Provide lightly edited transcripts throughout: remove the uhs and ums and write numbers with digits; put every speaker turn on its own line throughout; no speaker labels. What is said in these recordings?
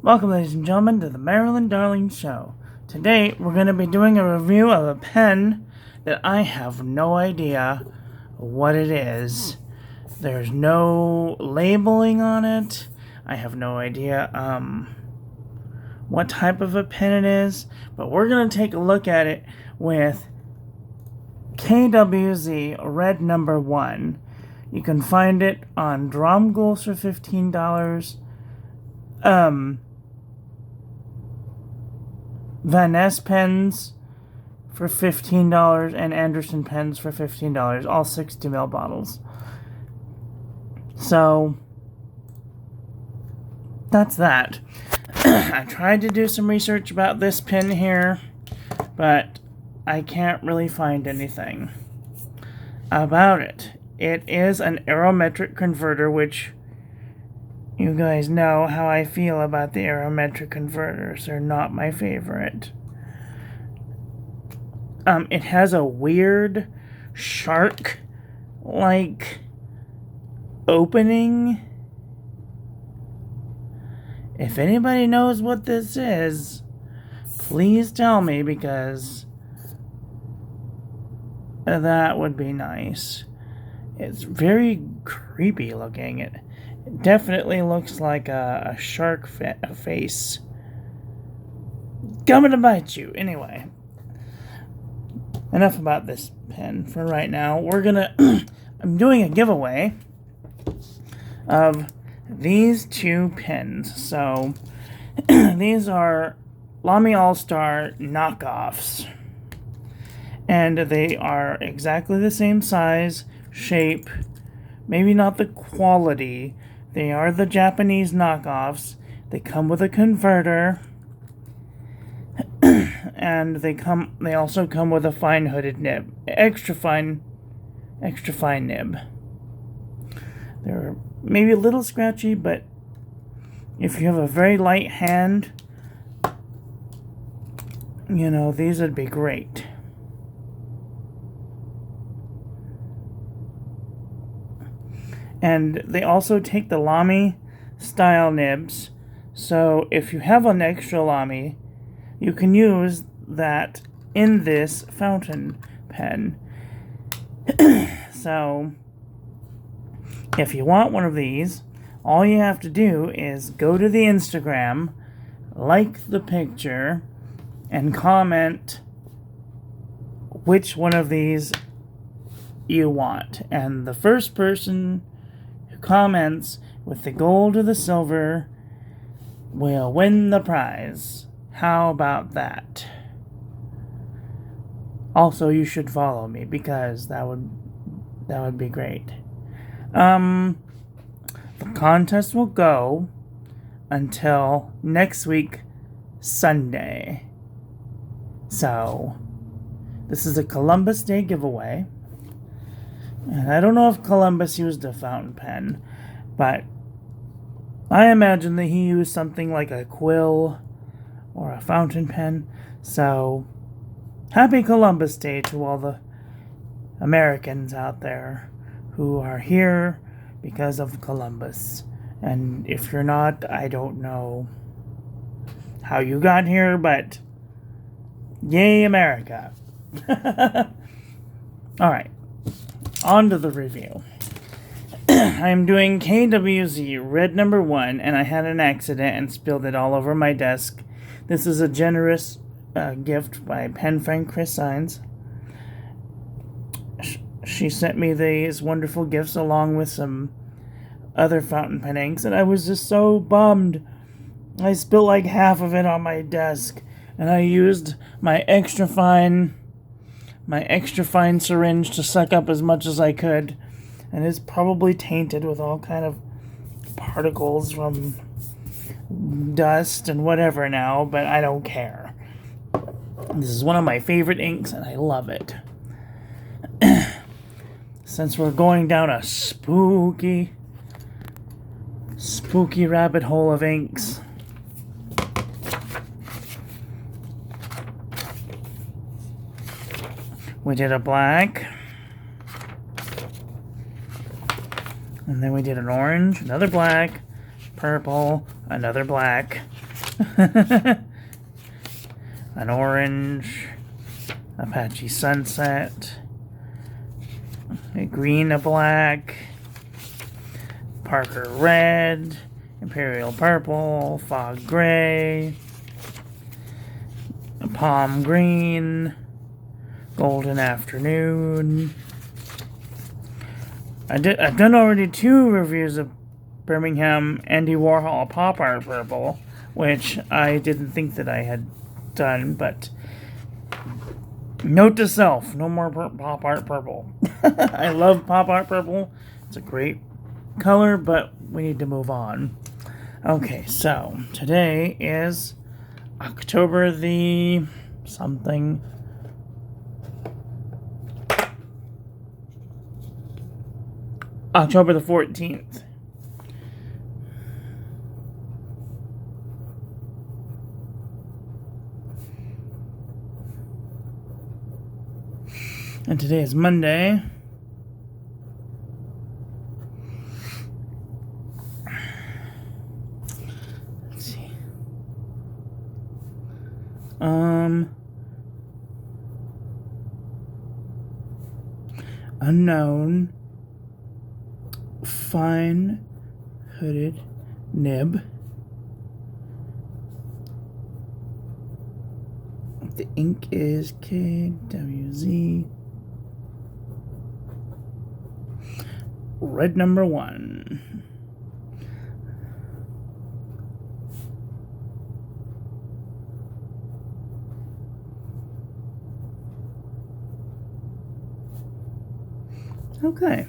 Welcome, ladies and gentlemen, to the Marilyn Darling Show. Today, we're going to be doing a review of a pen that I have no idea what it is. There's no labeling on it. I have no idea what type of a pen it is, but we're going to take a look at it with KWZ Red Number 1. You can find it on Dromgoole for $15. Van Ness pens for $15 and Anderson pens for $15, all 60 ml bottles. So that's that. I tried to do some research about this pen here, but I can't really find anything about it. It is an aerometric converter, which you guys know how I feel about the aerometric converters. They're not my favorite. It has a weird shark-like opening. If anybody knows what this is, please tell me, because that would be nice. It's very creepy looking. It definitely looks like a shark face coming to bite you. Anyway, enough about this pen for right now. We're gonna I'm doing a giveaway of these two pens. So these are Lamy All-Star knockoffs, and they are exactly the same size, shape, maybe not the quality. They are the Japanese knockoffs. They come with a converter, and they also come with a fine hooded nib, extra fine nib. They're maybe a little scratchy, but if you have a very light hand, you know, these would be great. And they also take the Lamy style nibs, so if you have an extra Lamy, you can use that in this fountain pen. So if you want one of these, all you have to do is go to the Instagram, like the picture, and comment which one of these you want. And the first person who comments with the gold or the silver will win the prize. How about that? Also, you should follow me, because that would be great. The contest will go until next week, Sunday. So this is a Columbus Day giveaway. And I don't know if Columbus used a fountain pen, but I imagine that he used something like a quill or a fountain pen. So happy Columbus Day to all the Americans out there who are here because of Columbus. And if you're not, I don't know how you got here, but yay, America. Alright, on to the review. I'm doing KWZ Red Number 1, and I had an accident and spilled it all over my desk. This is a generous gift by pen friend Chris Signs. She sent me these wonderful gifts along with some other fountain pen inks, and I was just so bummed. I spilled like half of it on my desk, and I used my extra fine syringe to suck up as much as I could, and it's probably tainted with all kind of particles from dust and whatever now, but I don't care. This is one of my favorite inks, and I love it. Since we're going down a spooky rabbit hole of inks, we did a black, and then we did an orange, another black, purple, another black, an orange, Apache Sunset, a green, a black, Parker Red, Imperial Purple, Fog Gray, Palm Green, Golden Afternoon. I've done already 2 reviews of Birmingham Andy Warhol Pop Art Purple, which I didn't think that I had done, but note to self, no more Pop Art Purple. I love Pop Art Purple. It's a great color, but we need to move on. Okay, so today is October the something. October the 14th. And today is Monday. Let's see. Unknown fine hooded nib. The ink is KWZ. Red number 1. Okay.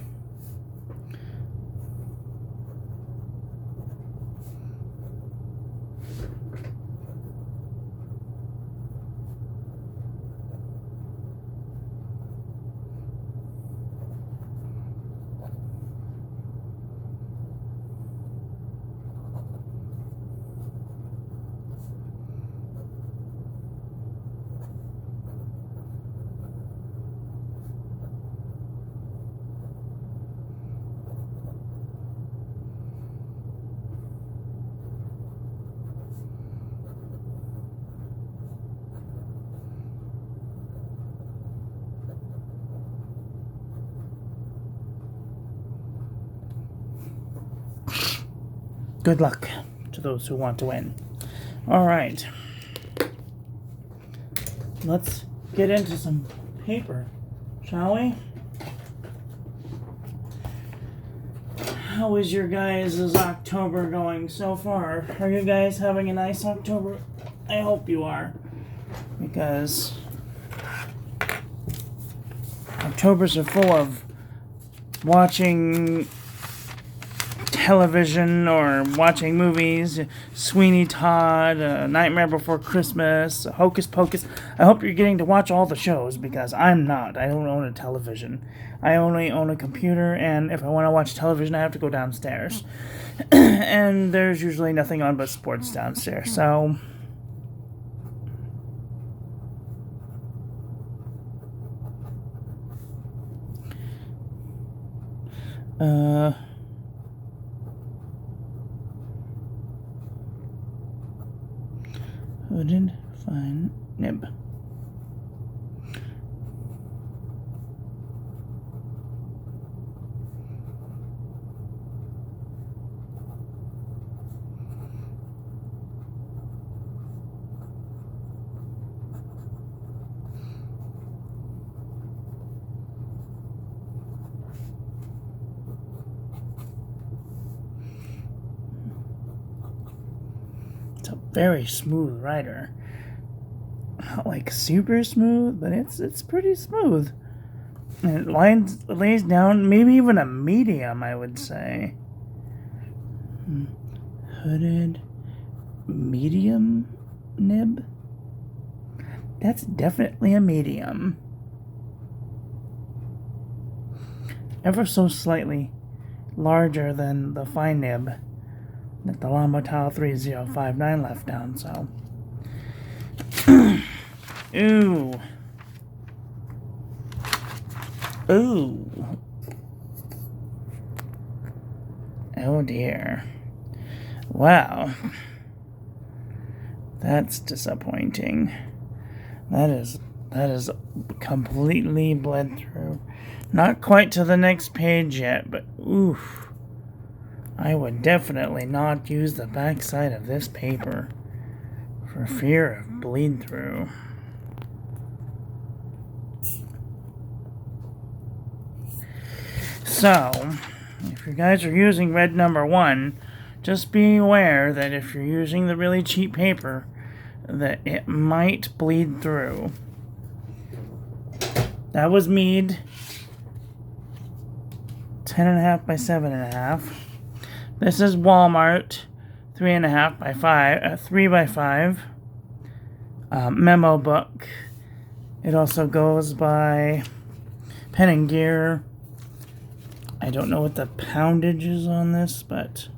Good luck to those who want to win. All right. Let's get into some paper, shall we? How is your guys' October going so far? Are you guys having a nice October? I hope you are. Because Octobers are full of watching television or watching movies. Sweeney Todd, Nightmare Before Christmas, Hocus Pocus. I hope you're getting to watch all the shows, because I'm not. I don't own a television. I only own a computer, and if I want to watch television, I have to go downstairs. And there's usually nothing on but sports downstairs, so hooded fine nib. It's a very smooth writer. Not like super smooth, but it's pretty smooth. And it lays down maybe even a medium, I would say. Hooded medium nib. That's definitely a medium. Ever so slightly larger than the fine nib that the Lambotao 3059 left down, so. Ooh. Ooh. Oh dear. Wow. That's disappointing. That is completely bled through. Not quite to the next page yet, but oof. I would definitely not use the backside of this paper for fear of bleed through. So, if you guys are using red number 1, just be aware that if you're using the really cheap paper, that it might bleed through. That was Mead, 10.5 by 7.5. This is Walmart, 3.5 by 5, 3 by 5. Memo book. It also goes by Pen and Gear. I don't know what the poundage is on this, but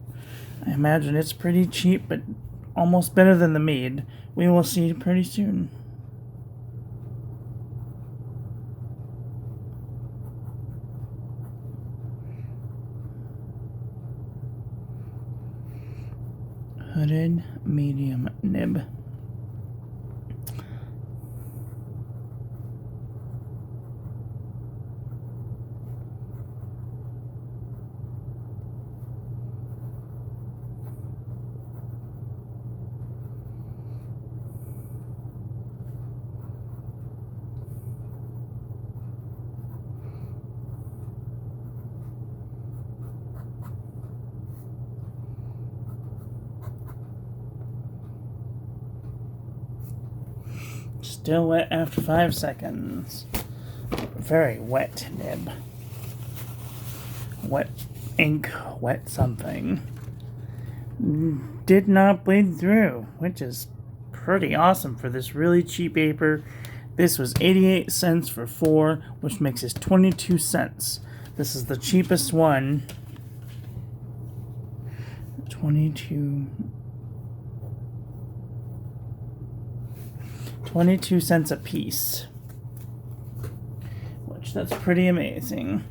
I imagine it's pretty cheap, but almost better than the Mead. We will see pretty soon. Hooded medium nib. Still wet after 5 seconds. Very wet nib. Wet ink, wet something. Did not bleed through, which is pretty awesome for this really cheap paper. This was 88 cents for 4, which makes it 22 cents. This is the cheapest one. 22 cents a piece, which that's pretty amazing.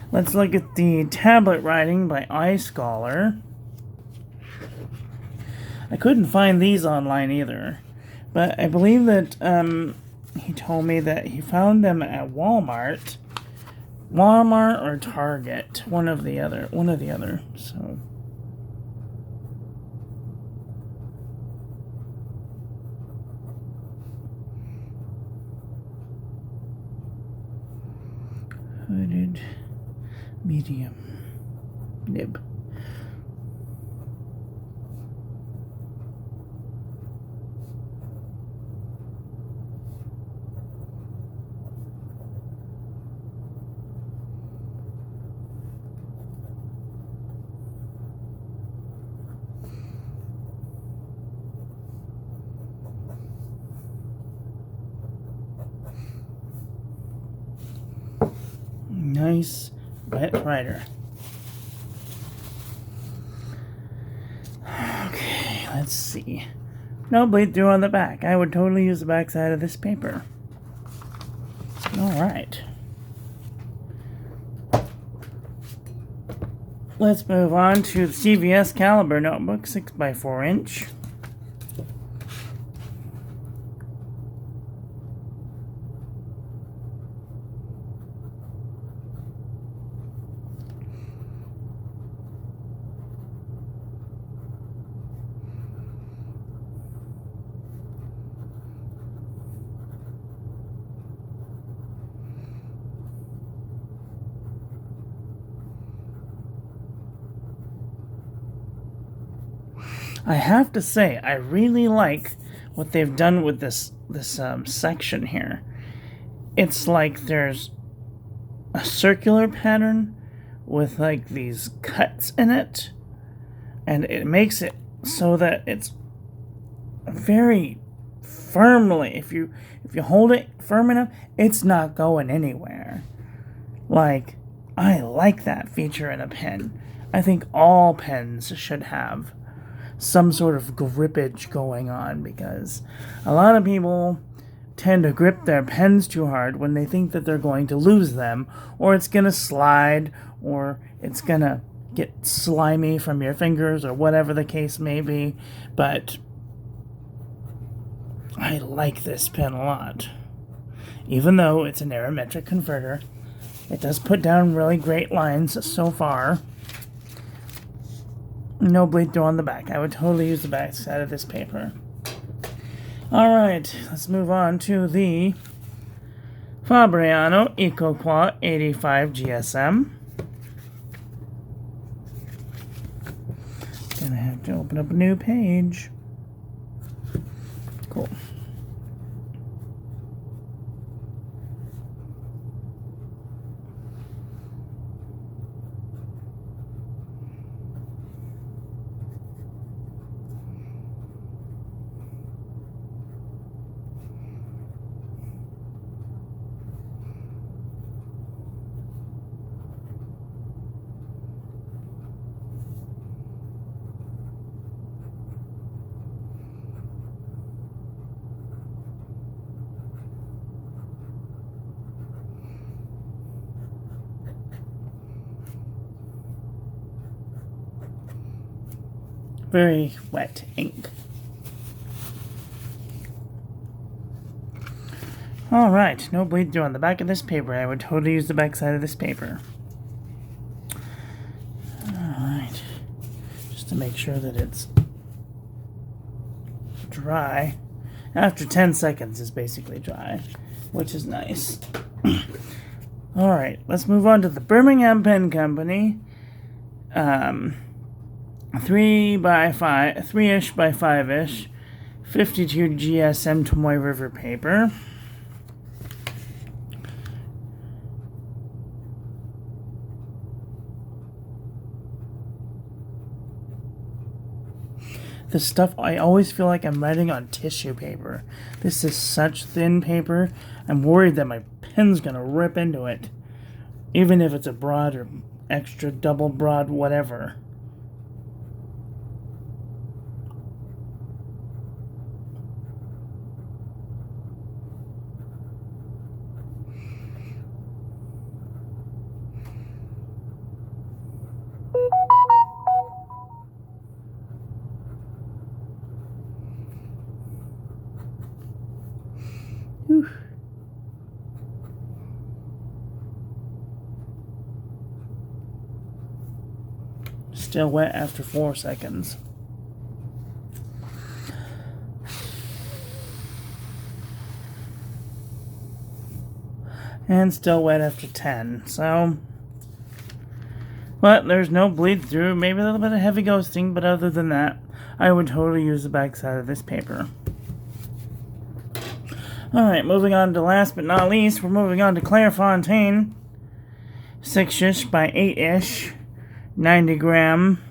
Let's look at the tablet writing by iScholar. I couldn't find these online either, but I believe that he told me that he found them at Walmart or Target, one or the other. So. Hooded medium nib. Nice wet writer. Okay, let's see. No bleed through on the back. I would totally use the back side of this paper. Alright. Let's move on to the CVS Caliber notebook, 6x4 inch. I have to say, I really like what they've done with this section here. It's like there's a circular pattern with like these cuts in it, and it makes it so that it's very firmly, if you hold it firm enough, it's not going anywhere. Like, I like that feature in a pen. I think all pens should have some sort of grippage going on, because a lot of people tend to grip their pens too hard when they think that they're going to lose them, or it's going to slide, or it's going to get slimy from your fingers or whatever the case may be. But I like this pen a lot. Even though it's an aerometric converter, it does put down really great lines so far. No bleed through on the back. I would totally use the back side of this paper. Alright, let's move on to the Fabriano EcoQua 85 GSM. Gonna have to open up a new page. Cool. Very wet ink. Alright, no bleed through on the back of this paper. I would totally use the back side of this paper. Alright, just to make sure that it's dry. After 10 seconds is basically dry, which is nice. Alright, let's move on to the Birmingham Pen Company. 3 by 5, 3-ish by 5-ish, 52 GSM Tomoe River paper. This stuff, I always feel like I'm writing on tissue paper. This is such thin paper. I'm worried that my pen's gonna rip into it, even if it's a broad or extra double broad, whatever. Whew. Still wet after 4 seconds. And still wet after 10. So, but there's no bleed through. Maybe a little bit of heavy ghosting, but other than that, I would totally use the back side of this paper. Alright, moving on to last but not least, we're moving on to Clairefontaine. 6-ish by 8-ish, 90 gram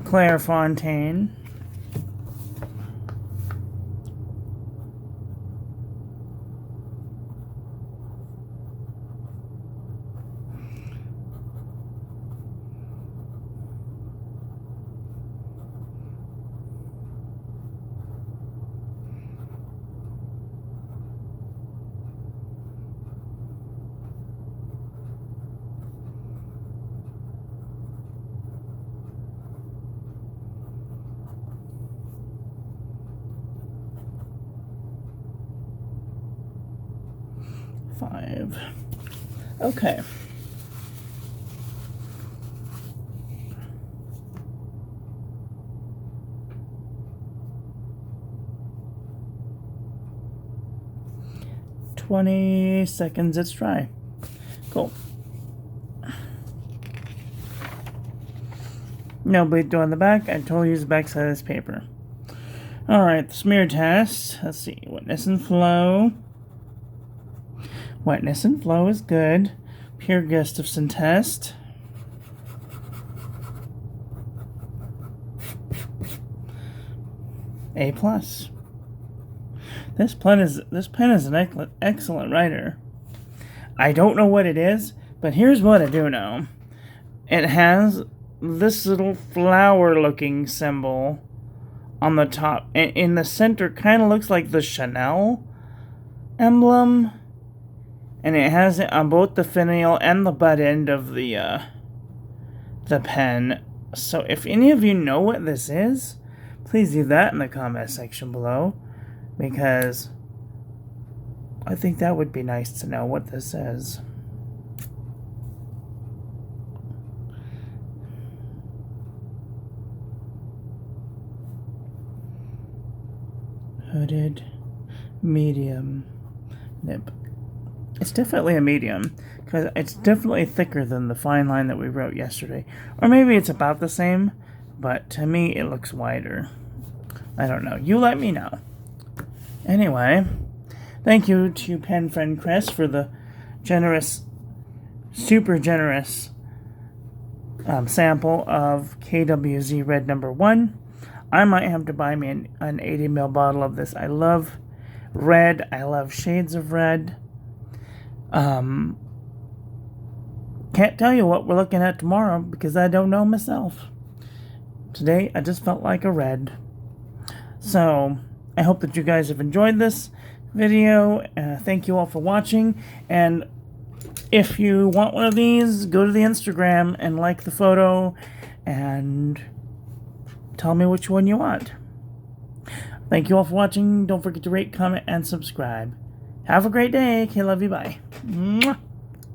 Clairefontaine. Five. Okay. "20 seconds, it's dry." Cool. No bleed through on the back. I totally use the back side of this paper. Alright, the smear test. Let's see. Wetness and flow. Wetness and flow is good. Pure Gustafson test. A+. This pen is an excellent writer. I don't know what it is, but here's what I do know. It has this little flower-looking symbol on the top. In the center, kind of looks like the Chanel emblem. And it has it on both the finial and the butt end of the the pen. So if any of you know what this is, please leave that in the comment section below, because I think that would be nice to know what this is. Hooded medium nib. It's definitely a medium, because it's definitely thicker than the fine line that we wrote yesterday. Or maybe it's about the same, but to me it looks wider. I don't know. You let me know. Anyway, thank you to pen friend Chris for the generous, super generous sample of KWZ Red number 1. I might have to buy me an 80 ml bottle of this. I love red. I love shades of red. Can't tell you what we're looking at tomorrow because I don't know myself. Today, I just felt like a red. So, I hope that you guys have enjoyed this video. Thank you all for watching. And if you want one of these, go to the Instagram and like the photo and tell me which one you want. Thank you all for watching. Don't forget to rate, comment, and subscribe. Have a great day. Okay, love you. Bye. Mwah.